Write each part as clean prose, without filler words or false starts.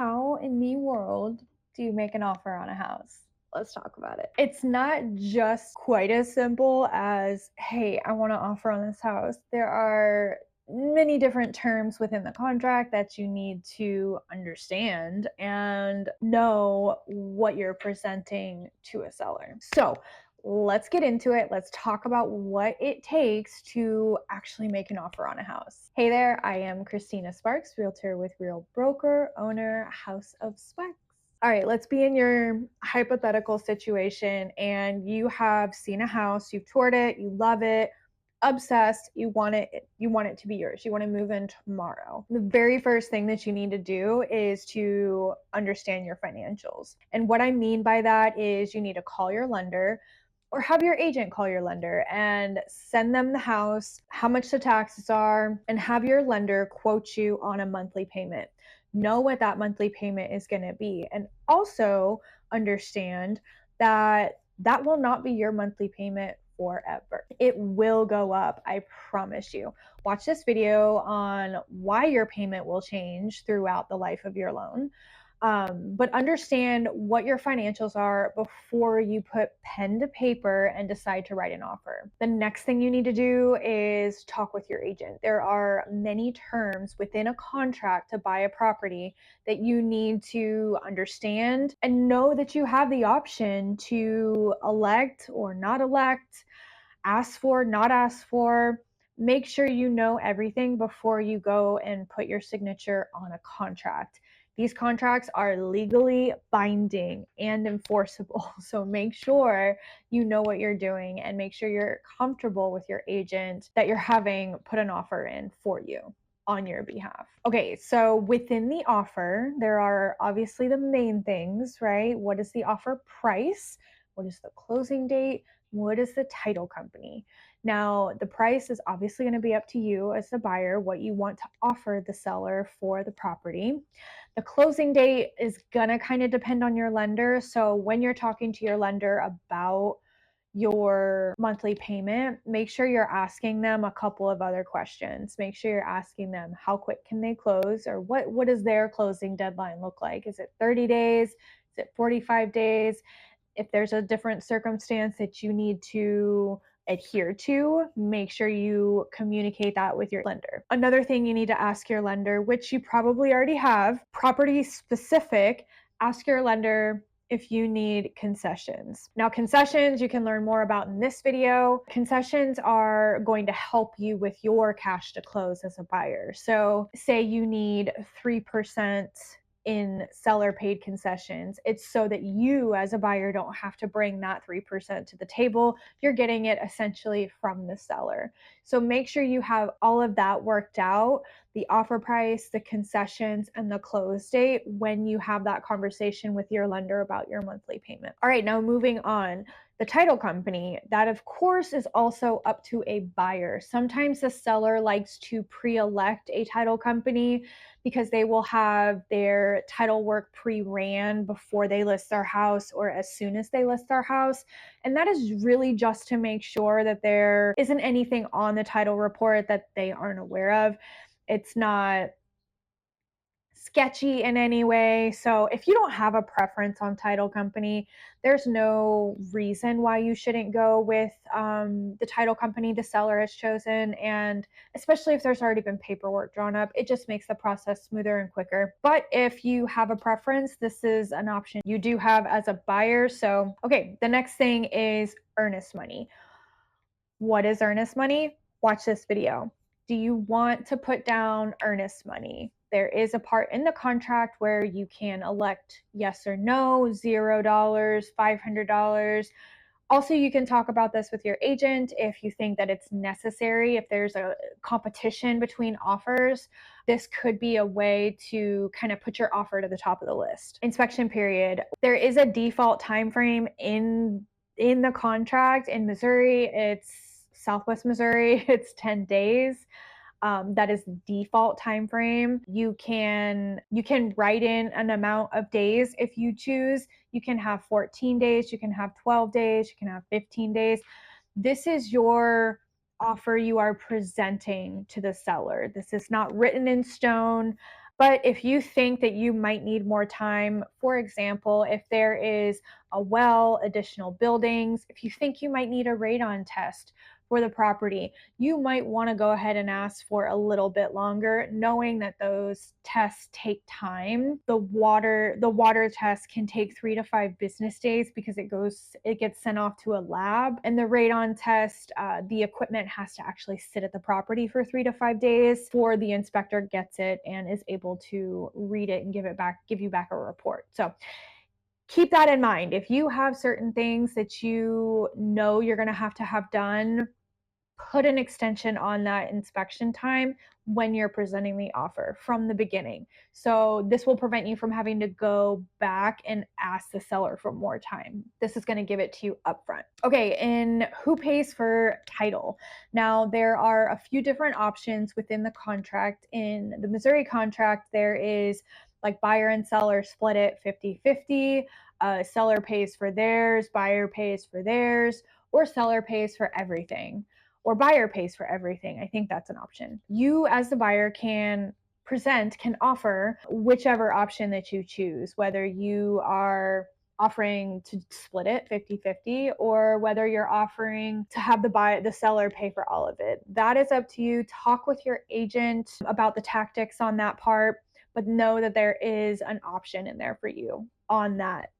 How in the world do you make an offer on a house? Let's talk about it. It's not just quite as simple as, hey, I want to offer on this house. There are many different terms within the contract that you need to understand and know what you're presenting to a seller. So let's get into it. Let's talk about what it takes to actually make an offer on a house. Hey there, I am Christina Sparks, realtor with Real Broker, owner, House of Specs. All right, let's be in your hypothetical situation and you have seen a house, you've toured it, you love it, obsessed, you want it to be yours. You want to move in tomorrow. The very first thing that you need to do is to understand your financials. And what I mean by that is you need to call your lender or have your agent call your lender and send them the house, how much the taxes are, and have your lender quote you on a monthly payment. Know what that monthly payment is going to be, and also understand that that will not be your monthly payment forever. It will go up, I promise you. Watch this video on why your payment will change throughout the life of your loan. But understand what your financials are before you put pen to paper and decide to write an offer. The next thing you need to do is talk with your agent. There are many terms within a contract to buy a property that you need to understand and know that you have the option to elect or not elect, ask for, not ask for. Make sure you know everything before you go and put your signature on a contract. These contracts are legally binding and enforceable. So make sure you know what you're doing and make sure you're comfortable with your agent that you're having put an offer in for you on your behalf. Okay, so within the offer, there are obviously the main things, right? What is the offer price? What is the closing date? What is the title company? Now, the price is obviously going to be up to you as the buyer, what you want to offer the seller for the property. The closing date is going to kind of depend on your lender. So when you're talking to your lender about your monthly payment, make sure you're asking them a couple of other questions. Make sure you're asking them how quick can they close, or what does their closing deadline look like? Is it 30 days? Is it 45 days? If there's a different circumstance that you need to adhere to, make sure you communicate that with your lender. Another thing you need to ask your lender, which you probably already have, property specific, ask your lender if you need concessions. Now, concessions you can learn more about in this video. Concessions are going to help you with your cash to close as a buyer. So say you need 3% in seller paid concessions. It's so that you as a buyer don't have to bring that 3% to the table. You're getting it essentially from the seller. So make sure you have all of that worked out, the offer price, the concessions, and the close date when you have that conversation with your lender about your monthly payment. All right, now moving on. The title company, that of course is also up to a buyer. Sometimes the seller likes to pre-elect a title company because they will have their title work pre-ran before they list their house or as soon as they list their house. And that is really just to make sure that there isn't anything on the title report that they aren't aware of. It's not sketchy in any way. So if you don't have a preference on title company, there's no reason why you shouldn't go with the title company the seller has chosen. And especially if there's already been paperwork drawn up, it just makes the process smoother and quicker. But if you have a preference, this is an option you do have as a buyer. So, okay, the next thing is earnest money. What is earnest money? Watch this video. Do you want to put down earnest money? There is a part in the contract where you can elect yes or no, $0, $500. Also, you can talk about this with your agent if you think that it's necessary. If there's a competition between offers, this could be a way to kind of put your offer to the top of the list. Inspection period. There is a default time frame in the contract. In Missouri, it's Southwest Missouri, it's 10 days. That is the default time frame. You can write in an amount of days if you choose. You can have 14 days, you can have 12 days, you can have 15 days. This is your offer you are presenting to the seller. This is not written in stone. But if you think that you might need more time, for example, if there is a well, additional buildings, if you think you might need a radon test for the property, you might want to go ahead and ask for a little bit longer, knowing that those tests take time. The water test can take 3 to 5 business days because it gets sent off to a lab. And the radon test, the equipment has to actually sit at the property for 3 to 5 days before the inspector gets it and is able to read it and give you back a report. So keep that in mind. If you have certain things that you know you're going to have done, put an extension on that inspection time when you're presenting the offer from the beginning. So this will prevent you from having to go back and ask the seller for more time. This is going to give it to you upfront. Okay, and who pays for title? Now, there are a few different options within the contract. In the Missouri contract, there is like buyer and seller split it 50-50. Seller pays for theirs, buyer pays for theirs, or seller pays for everything, or buyer pays for everything. I think that's an option. You as the buyer can offer whichever option that you choose, whether you are offering to split it 50-50 or whether you're offering to have the seller pay for all of it. That is up to you. Talk with your agent about the tactics on that part, but know that there is an option in there for you on that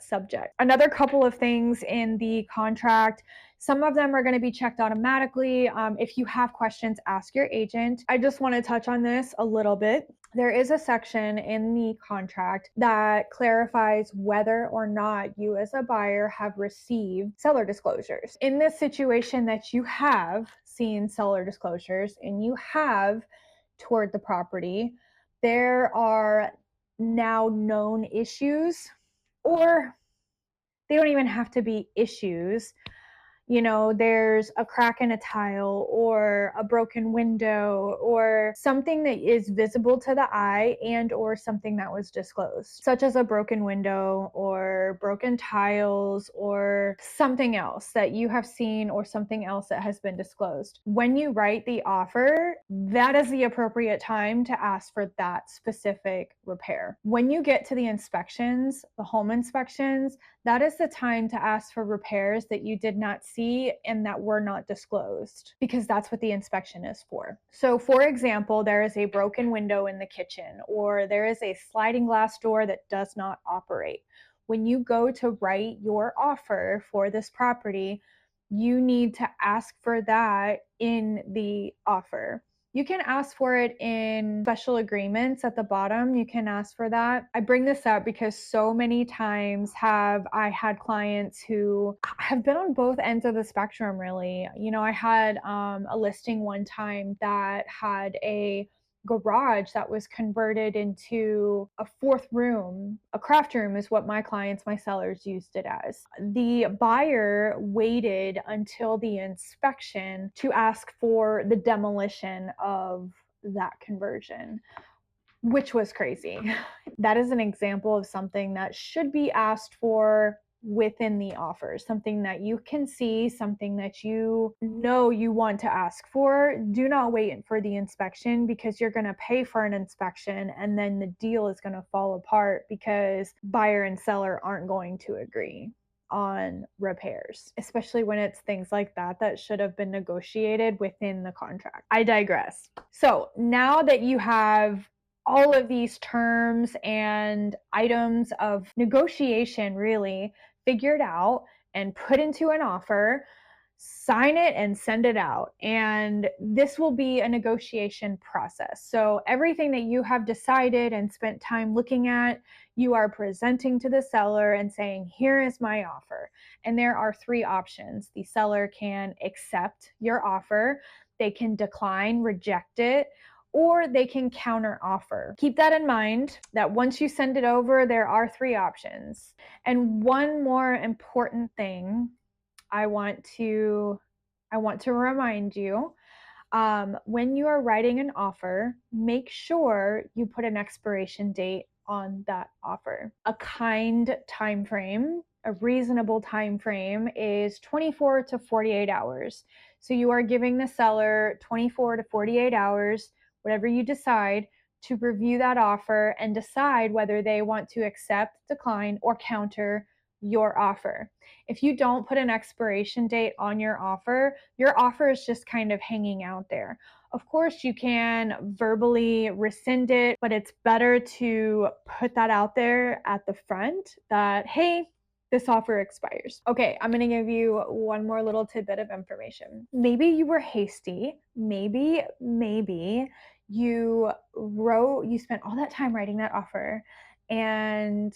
subject. Another couple of things in the contract, some of them are going to be checked automatically. If you have questions, ask your agent. I just want to touch on this a little bit. There is a section in the contract that clarifies whether or not you as a buyer have received seller disclosures. In this situation that you have seen seller disclosures and you have toured the property, there are now known issues, or they don't even have to be issues. There's a crack in a tile or a broken window or something that is visible to the eye and or something that was disclosed, such as a broken window or broken tiles or something else that you have seen or something else that has been disclosed. When you write the offer, that is the appropriate time to ask for that specific repair. When you get to the inspections, the home inspections, that is the time to ask for repairs that you did not see and that were not disclosed, because that's what the inspection is for. So for example, there is a broken window in the kitchen, or there is a sliding glass door that does not operate. When you go to write your offer for this property, you need to ask for that in the offer. You can ask for it in special agreements at the bottom. You can ask for that. I bring this up because so many times I had clients who have been on both ends of the spectrum, really. I had a listing one time that had a garage that was converted into a fourth room. A craft room is what my sellers used it as. The buyer waited until the inspection to ask for the demolition of that conversion, which was crazy. That is an example of something that should be asked for within the offer, something that you can see, something that you know you want to ask for. Do not wait for the inspection, because you're going to pay for an inspection and then the deal is going to fall apart because buyer and seller aren't going to agree on repairs, especially when it's things like that should have been negotiated within the contract. I digress. So now that you have all of these terms and items of negotiation really figured out and put into an offer, sign it and send it out. And this will be a negotiation process. So everything that you have decided and spent time looking at, you are presenting to the seller and saying, here is my offer. And there are 3 options. The seller can accept your offer, they can decline, reject it, or they can counter offer. Keep that in mind, that once you send it over, there are 3 options. And one more important thing I want to remind you, when you are writing an offer, make sure you put an expiration date on that offer. A kind time frame, a reasonable time frame is 24 to 48 hours. So you are giving the seller 24 to 48 hours, whatever you decide, to review that offer and decide whether they want to accept, decline, or counter your offer. If you don't put an expiration date on your offer is just kind of hanging out there. Of course, you can verbally rescind it, but it's better to put that out there at the front that, hey, this offer expires. Okay, I'm gonna give you one more little tidbit of information. Maybe you were hasty. Maybe you spent all that time writing that offer, and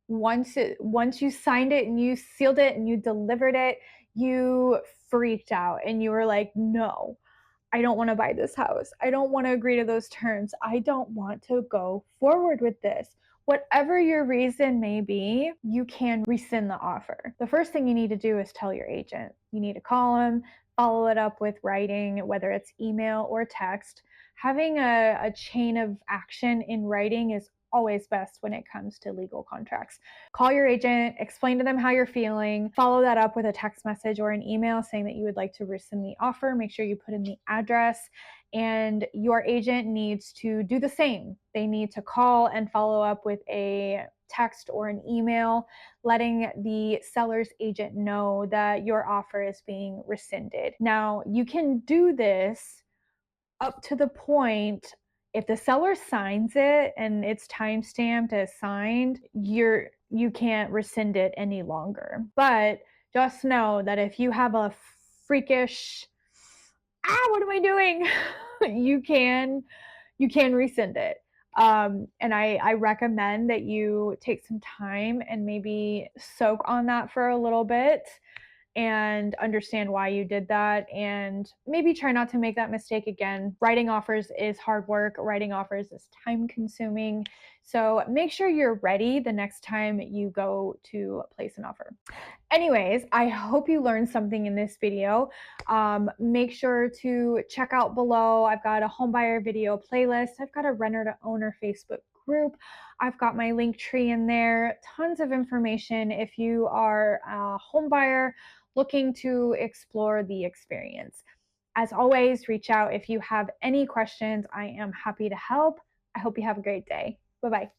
once you signed it and you sealed it and you delivered it, you freaked out and you were like, no, I don't want to buy this house. I don't want to agree to those terms. I don't want to go forward with this. Whatever your reason may be, you can rescind the offer. The first thing you need to do is tell your agent. You need to call them, follow it up with writing, whether it's email or text. Having a chain of action in writing is always best when it comes to legal contracts. Call your agent, explain to them how you're feeling, follow that up with a text message or an email saying that you would like to rescind the offer. Make sure you put in the address, and your agent needs to do the same. They need to call and follow up with a text or an email letting the seller's agent know that your offer is being rescinded. Now, you can do this up to the point, if the seller signs it and it's time stamped as signed, you can't rescind it any longer. But just know that if you have a freakish, what am I doing? you can rescind it. And I recommend that you take some time and maybe soak on that for a little bit and understand why you did that, and maybe try not to make that mistake again. Writing offers is hard work. Writing offers is time consuming. So make sure you're ready the next time you go to place an offer. Anyways, I hope you learned something in this video. Make sure to check out below. I've got a home buyer video playlist. I've got a renter to owner Facebook group. I've got my link tree in there. Tons of information if you are a home buyer looking to explore the experience. As always, reach out if you have any questions. I am happy to help. I hope you have a great day. Bye-bye.